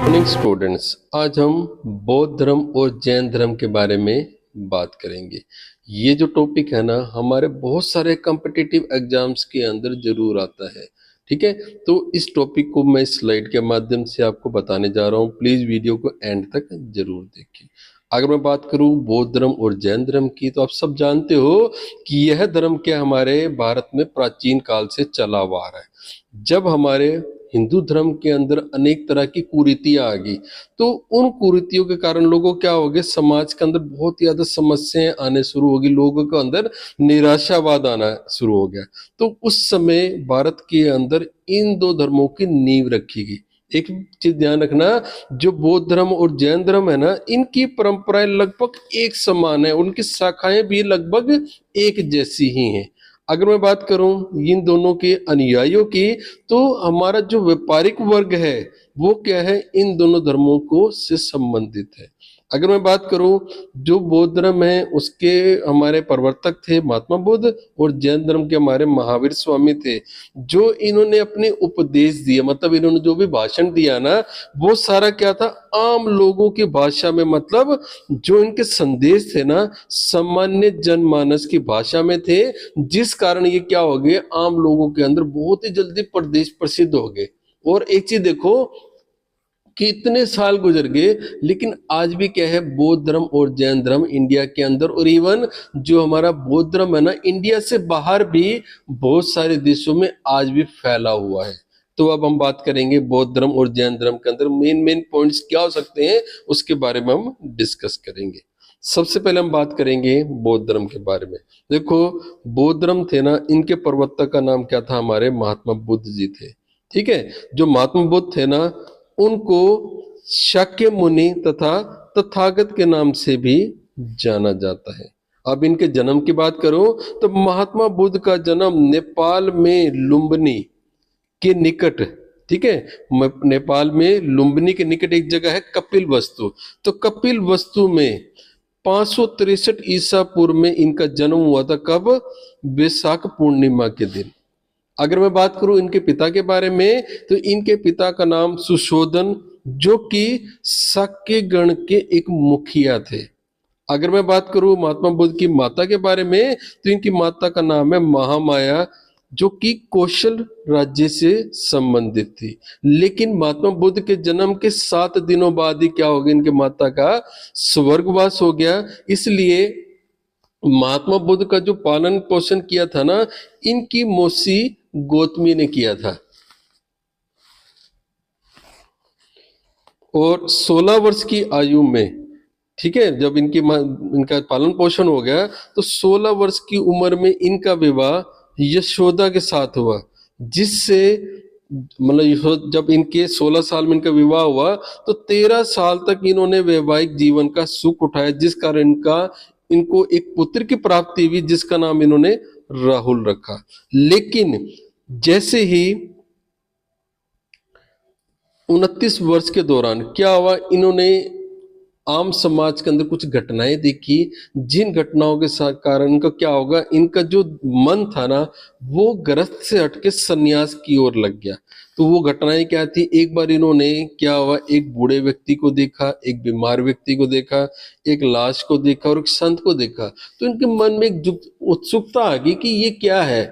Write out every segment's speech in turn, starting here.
Morning students, आज हम बौद्ध धर्म और जैन धर्म के बारे में बात करेंगे। ये जो टॉपिक है ना, हमारे बहुत सारे कॉम्पिटिटिव एग्जाम्स के अंदर जरूर आता है। ठीक है, तो इस टॉपिक को मैं स्लाइड के माध्यम से आपको बताने जा रहा हूँ। प्लीज वीडियो को एंड तक जरूर देखिए। अगर मैं बात करूं बौद्ध धर्म और जैन धर्म की, तो आप सब जानते हो कि यह धर्म क्या हमारे भारत में प्राचीन काल से चला हुआ आ रहा है। जब हमारे हिंदू धर्म के अंदर अनेक तरह की कुरीतियां आ गई, तो उन कुरीतियों के कारण लोगों क्या हो गए, समाज के अंदर बहुत ज्यादा समस्याएं आने शुरू हो गई, लोगों के अंदर निराशावाद आना शुरू हो गया। तो उस समय भारत के अंदर इन दो धर्मों की नींव रखी गई। एक चीज ध्यान रखना, जो बौद्ध धर्म और जैन धर्म है ना, इनकी परंपराएं लगभग एक समान है, उनकी शाखाएं भी लगभग एक जैसी ही हैं। अगर मैं बात करूं इन दोनों के अनुयायियों की, तो हमारा जो व्यापारिक वर्ग है वो क्या है, इन दोनों धर्मों को से संबंधित है। अगर मैं बात करूं जो बौद्ध धर्म है, उसके हमारे प्रवर्तक थे महात्मा बुद्ध, और जैन धर्म के हमारे महावीर स्वामी थे। जो इन्होंने अपने उपदेश दिए, मतलब इन्होंने जो भी भाषण दिया ना, वो सारा क्या था, आम लोगों की भाषा में, मतलब जो इनके संदेश थे ना, सामान्य जनमानस की भाषा में थे। जिस कारण ये क्या हो गए, आम लोगों के अंदर बहुत ही जल्दी प्रदेश प्रसिद्ध हो गए। और एक चीज देखो कि इतने साल गुजर गए, लेकिन आज भी क्या है, बौद्ध धर्म और जैन धर्म इंडिया के अंदर, और इवन जो हमारा बौद्ध धर्म है ना, इंडिया से बाहर भी बहुत सारे देशों में आज भी फैला हुआ है। तो अब हम बात करेंगे बौद्ध धर्म और जैन धर्म के अंदर मेन मेन पॉइंट्स क्या हो सकते हैं, उसके बारे में हम डिस्कस करेंगे। सबसे पहले हम बात करेंगे बौद्ध धर्म के बारे में। देखो, बौद्ध धर्म थे ना, इनके प्रवर्तक का नाम क्या था, हमारे महात्मा बुद्ध जी थे। ठीक है, जो महात्मा बुद्ध थे ना, उनको शाक्य मुनि तथा तथागत के नाम से भी जाना जाता है। अब इनके जन्म की बात करो, तो महात्मा बुद्ध का जन्म नेपाल में लुम्बिनी के निकट, ठीक है, नेपाल में लुम्बिनी के निकट एक जगह है कपिल वस्तु। तो कपिल वस्तु में 563 ईसा पूर्व में इनका जन्म हुआ था। कब? वैशाख पूर्णिमा के दिन। अगर मैं बात करूं इनके पिता के बारे में, तो इनके पिता का नाम सुशोधन, जो कि शाक्य गण के एक मुखिया थे। अगर मैं बात करूं महात्मा बुद्ध की माता के बारे में, तो इनकी माता का नाम है महामाया, जो कि कौशल राज्य से संबंधित थी। लेकिन महात्मा बुद्ध के जन्म के 7 दिनों बाद ही क्या हो गया, इनके माता का स्वर्गवास हो गया। इसलिए महात्मा बुद्ध का जो पालन पोषण किया था ना, इनकी मौसी गौतमी ने किया था। और 16 वर्ष की आयु में, ठीक है, जब इनका पालन पोषण हो गया, तो 16 वर्ष की उम्र में इनका विवाह यशोदा के साथ हुआ। जिससे मतलब जब इनके 16 साल में इनका विवाह हुआ, तो 13 साल तक इन्होंने वैवाहिक जीवन का सुख उठाया, जिस कारण इनको एक पुत्र की प्राप्ति हुई, जिसका नाम इन्होंने राहुल रखा। लेकिन जैसे ही 29 वर्ष के दौरान क्या हुआ, इन्होंने आम समाज के अंदर कुछ घटनाएं देखी, जिन घटनाओं के कारण इनका क्या होगा, इनका जो मन था ना, वो गृहस्थ से हटके सन्यास की ओर लग गया। तो वो घटनाएं क्या थी, एक बार इन्होंने क्या हुआ, एक बूढ़े व्यक्ति को देखा, एक बीमार व्यक्ति को देखा, एक लाश को देखा और एक संत को देखा। तो इनके मन में एक उत्सुकता आ गई कि ये क्या है।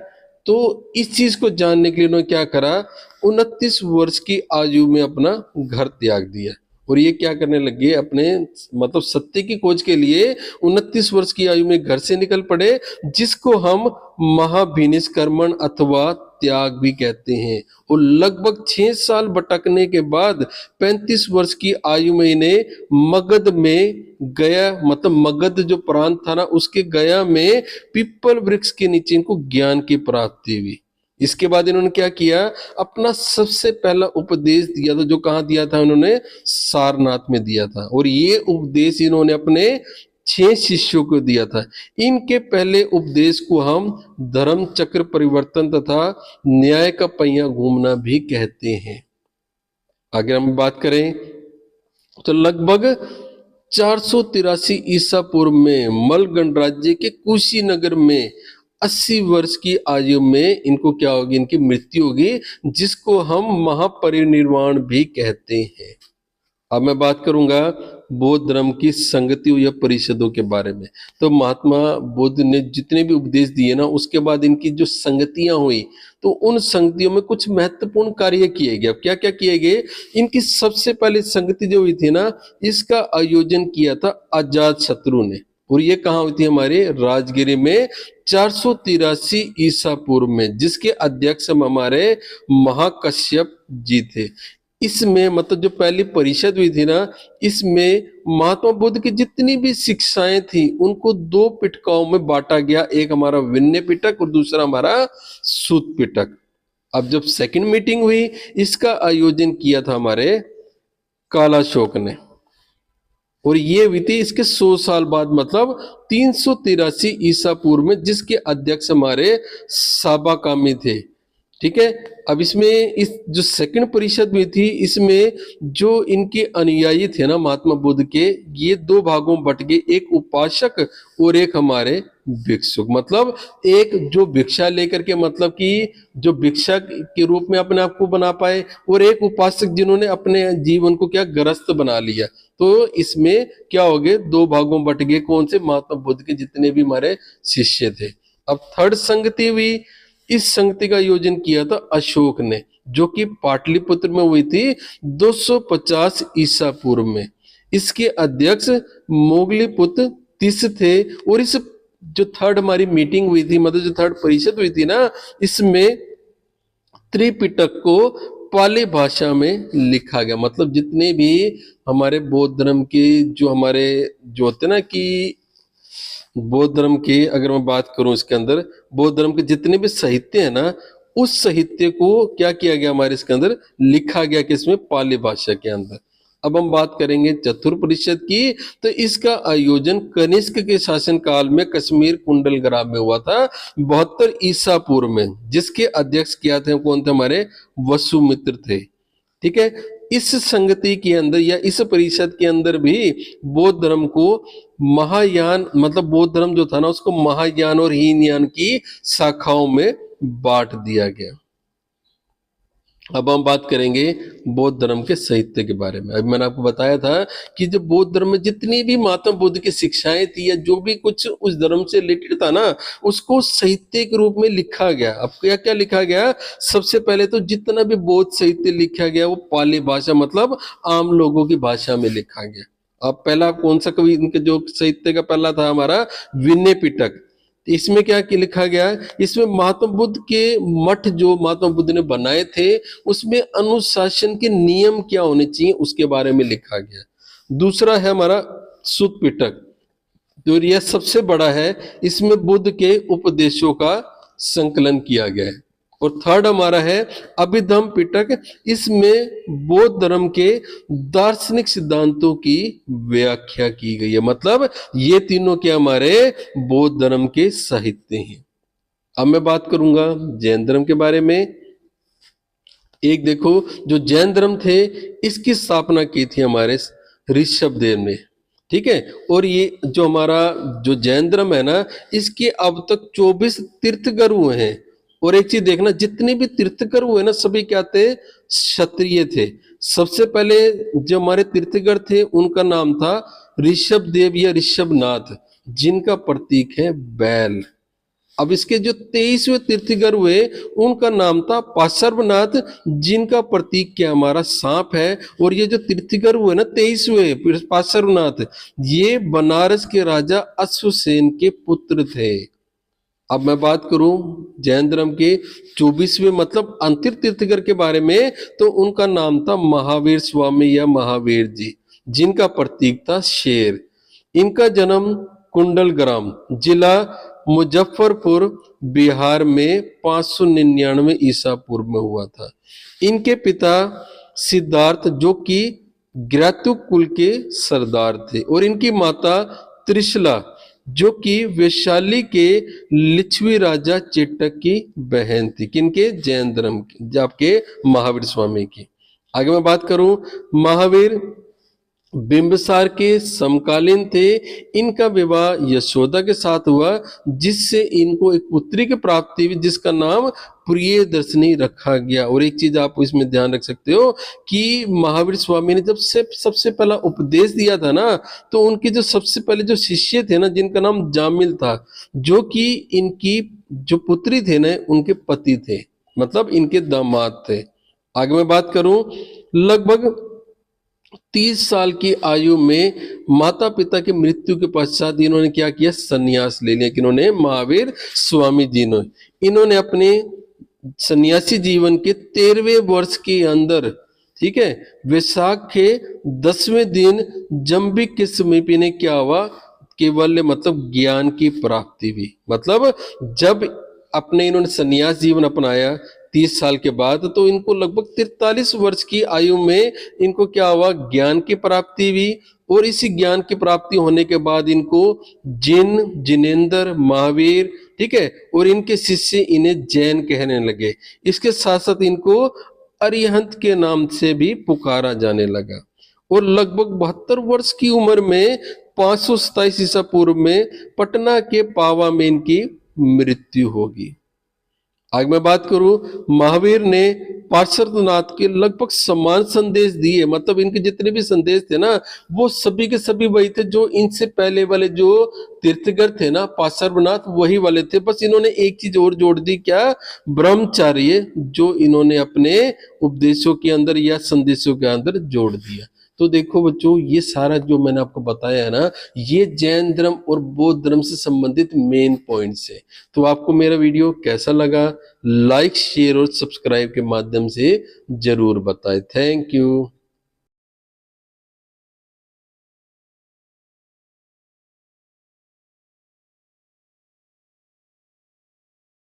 तो इस चीज को जानने के लिए उन्होंने क्या करा, 29 वर्ष की आयु में अपना घर त्याग दिया, और ये क्या करने लगे, अपने मतलब सत्य की खोज के लिए 29 वर्ष की आयु में घर से निकल पड़े, जिसको हम महाभिनिष्क्रमण अथवा त्याग भी कहते हैं। और लगभग 6 साल भटकने के बाद 35 वर्ष की आयु में इन्हें मगध में गया, मतलब मगध जो प्रांत था ना, उसके गया में पीपल वृक्ष के नीचे इनको ज्ञान की प्राप्ति हुई। इसके बाद इन्होंने क्या किया, अपना सबसे पहला उपदेश दिया था, जो कहाँ दिया था, उन्होंने सारनाथ में दिया था। और ये उपदेश इन्होंने अपने 6 शिष्यों को दिया था। इनके पहले उपदेश को हम धर्म चक्र परिवर्तन तथा न्याय का पहिया घूमना भी कहते हैं। अगर हम बात करें तो लगभग 483 ईसा पूर्व में मल गणराज्य के कुशीनगर में 80 वर्ष की आयु में इनको क्या होगी, इनकी मृत्यु होगी, जिसको हम महापरिनिर्वाण भी कहते हैं। अब मैं बात करूंगा बौद्ध धर्म की संगतियों या परिषदों के बारे में। तो महात्मा बुद्ध ने जितने भी उपदेश दिए ना, उसके बाद इनकी जो संगतियां हुई, तो उन संगतियों में कुछ महत्वपूर्ण कार्य किए गए। अब क्या क्या किए गए? इनकी सबसे पहली संगति जो हुई थी ना, इसका आयोजन किया था अजात शत्रु ने, और ये कहाँ हुई थी? हमारे राजगिरी में 483 ईसा पूर्व में, जिसके अध्यक्ष हम हमारे महाकश्यप जी थे। इसमें मतलब जो पहली परिषद हुई थी ना, इसमें महात्मा बुद्ध की जितनी भी शिक्षाएं थी उनको दो पिटकाओं में बांटा गया, एक हमारा विनय पिटक और दूसरा हमारा सूत पिटक। अब जब सेकंड मीटिंग हुई, इसका आयोजन किया था हमारे कालाशोक ने, और ये हुई थी इसके 100 साल बाद, मतलब 383 ईसा पूर्व में, जिसके अध्यक्ष हमारे साबाकामी थे। ठीक है। अब इसमें इस जो सेकंड परिषद हुई थी, इसमें जो इनके अनुयायी थे ना महात्मा बुद्ध के, ये दो भागों में बट गए, एक उपासक और एक हमारे भिक्षुक। मतलब एक जो भिक्षा लेकर के, मतलब कि जो भिक्षक के रूप में अपने आप को बना पाए, और एक उपासक जिन्होंने अपने जीवन को क्या ग्रस्त बना लिया। तो इसमें क्या हो गए? दो भागों में बट गए। कौन से? महात्मा बुद्ध के जितने भी हमारे शिष्य थे। अब थर्ड संगति हुई। इस संगति का आयोजन किया था अशोक ने, जो कि पाटलिपुत्र में हुई थी 250 ईसा पूर्व में। इसके अध्यक्ष मोगली पुत्र तिस थे। और इस जो थर्ड हमारी मीटिंग हुई थी, मतलब जो थर्ड परिषद हुई थी ना, इसमें त्रिपिटक को पाली भाषा में लिखा गया। मतलब जितने भी हमारे बौद्ध धर्म के जो हमारे जो होते ना कि बौद्ध धर्म के, अगर मैं बात करूं इसके अंदर, बौद्ध धर्म के जितने भी साहित्य है ना, उस साहित्य को क्या किया गया? हमारे इसके अंदर लिखा गया, किसमें? पाली भाषा के अंदर। अब हम बात करेंगे चतुर्थ परिषद की। तो इसका आयोजन कनिष्क के शासन काल में कश्मीर कुंडल ग्राम में हुआ था 72 ईसा पूर्व में, जिसके अध्यक्ष क्या थे? कौन थे? हमारे वसुमित्र थे। ठीक है। इस संगति के अंदर या इस परिषद के अंदर भी बौद्ध धर्म को महायान, मतलब बौद्ध धर्म जो था ना, उसको महायान और हीनयान की शाखाओं में बांट दिया गया। अब हम बात करेंगे बौद्ध धर्म के साहित्य के बारे में। अभी मैंने आपको बताया था कि जो बौद्ध धर्म में जितनी भी महात्मा बुद्ध की शिक्षाएं थी, या जो भी कुछ उस धर्म से रिलेटेड था ना, उसको साहित्य के रूप में लिखा गया। अब क्या क्या लिखा गया? सबसे पहले तो जितना भी बौद्ध साहित्य लिखा गया वो पाली भाषा, मतलब आम लोगों की भाषा में लिखा गया। अब पहला कौन सा कवि इनके जो साहित्य का पहला था? हमारा विनय पिटक। इसमें क्या लिखा गया? इसमें महात्मा बुद्ध के मठ जो महात्मा बुद्ध ने बनाए थे, उसमें अनुशासन के नियम क्या होने चाहिए उसके बारे में लिखा गया। दूसरा है हमारा सुत्त पिटक, जो यह सबसे बड़ा है। इसमें बुद्ध के उपदेशों का संकलन किया गया है। और थर्ड हमारा है अभिधम्म पिटक। इसमें बौद्ध धर्म के दार्शनिक सिद्धांतों की व्याख्या की गई है। मतलब ये तीनों क्या हमारे बौद्ध धर्म के साहित्य हैं। अब मैं बात करूंगा जैन धर्म के बारे में। एक देखो, जो जैन धर्म थे, इसकी स्थापना की थी हमारे ऋषभ देव ने। ठीक है। और ये जो हमारा जो जैन धर्म है ना, इसके अब तक 24 तीर्थकर हुए हैं। और एक चीज देखना, जितने भी तीर्थकर हुए ना, सभी क्या थे? क्षत्रिय थे। सबसे पहले जो हमारे तीर्थकर थे, उनका नाम था ऋषभ देव या ऋषभनाथ, जिनका प्रतीक है बैल। अब इसके जो 23वें तीर्थकर हुए, उनका नाम था पार्श्वनाथ, जिनका प्रतीक क्या? हमारा सांप है। और ये जो तीर्थकर हुए ना 23वें पार्श्वनाथ, ये बनारस के राजा अश्वसेन के पुत्र थे। अब मैं बात करूं जैन धर्म के 24वें मतलब अंतिम तीर्थकर के बारे में, तो उनका नाम था महावीर स्वामी या महावीर जी, जिनका प्रतीक था शेर। इनका जन्म कुंडल ग्राम, जिला मुजफ्फरपुर, बिहार में 599 ईसा पूर्व में हुआ था। इनके पिता सिद्धार्थ, जो कि ग्रैतुक कुल के सरदार थे, और इनकी माता त्रिशला, जो कि वैशाली के लिच्छवी राजा चेटक की बहन थी। किनके? जैन धर्म की, आपके महावीर स्वामी की। आगे मैं बात करूं, महावीर बिंबिसार के समकालीन थे। इनका विवाह यशोदा के साथ हुआ, जिससे इनको एक पुत्री की प्राप्ति हुई, जिसका नाम प्रियदर्शनी रखा गया। और एक चीज आप इसमें ध्यान रख सकते हो कि महावीर स्वामी ने जब से सबसे पहला उपदेश दिया था ना, तो उनके जो सबसे पहले जो शिष्य थे ना, जिनका नाम जामिल था, जो कि इनकी जो पुत्री थे ना, उनके पति थे, मतलब इनके दामाद थे। आगे मैं बात करूं, लगभग 30 साल की आयु में माता पिता की मृत्यु के पश्चात इन्होंने क्या किया, संन्यास ले लिया। किन्होंने, महावीर स्वामी जी ने। इन्होंने अपने सन्यासी जीवन के 13वें वर्ष के अंदर, ठीक है, वैशाख के 10वें दिन जंबिक के समीप इन्हें क्या हुआ, केवल मतलब ज्ञान की प्राप्ति हुई। मतलब जब अपने इन्होंने सन्यास जीवन अपनाया 30 साल के बाद, तो इनको लगभग 43 वर्ष की आयु में इनको क्या हुआ, ज्ञान की प्राप्ति हुई। और इसी ज्ञान की प्राप्ति होने के बाद इनको जिन, जिनेंद्र, महावीर, ठीक है, और इनके शिष्य इन्हें जैन कहने लगे। इसके साथ साथ इनको अरिहंत के नाम से भी पुकारा जाने लगा। और लगभग 72 वर्ष की उम्र में 527 ईसा पूर्व में पटना के पावा में इनकी मृत्यु होगी। आगे मैं बात करूं, महावीर ने पार्श्वनाथ के लगभग समान संदेश दिए। मतलब इनके जितने भी संदेश थे ना, वो सभी के सभी वही थे जो इनसे पहले वाले जो तीर्थकर थे ना, पार्श्वनाथ, वही वाले थे। बस इन्होंने एक चीज और जोड़ दी, क्या, ब्रह्मचार्य, जो इन्होंने अपने उपदेशों के अंदर या संदेशों के अंदर जोड़ दिया। तो देखो बच्चों, ये सारा जो मैंने आपको बताया है ना, ये जैन धर्म और बौद्ध धर्म से संबंधित मेन पॉइंट्स है। तो आपको मेरा वीडियो कैसा लगा, लाइक, शेयर और सब्सक्राइब के माध्यम से जरूर बताएं। Thank you.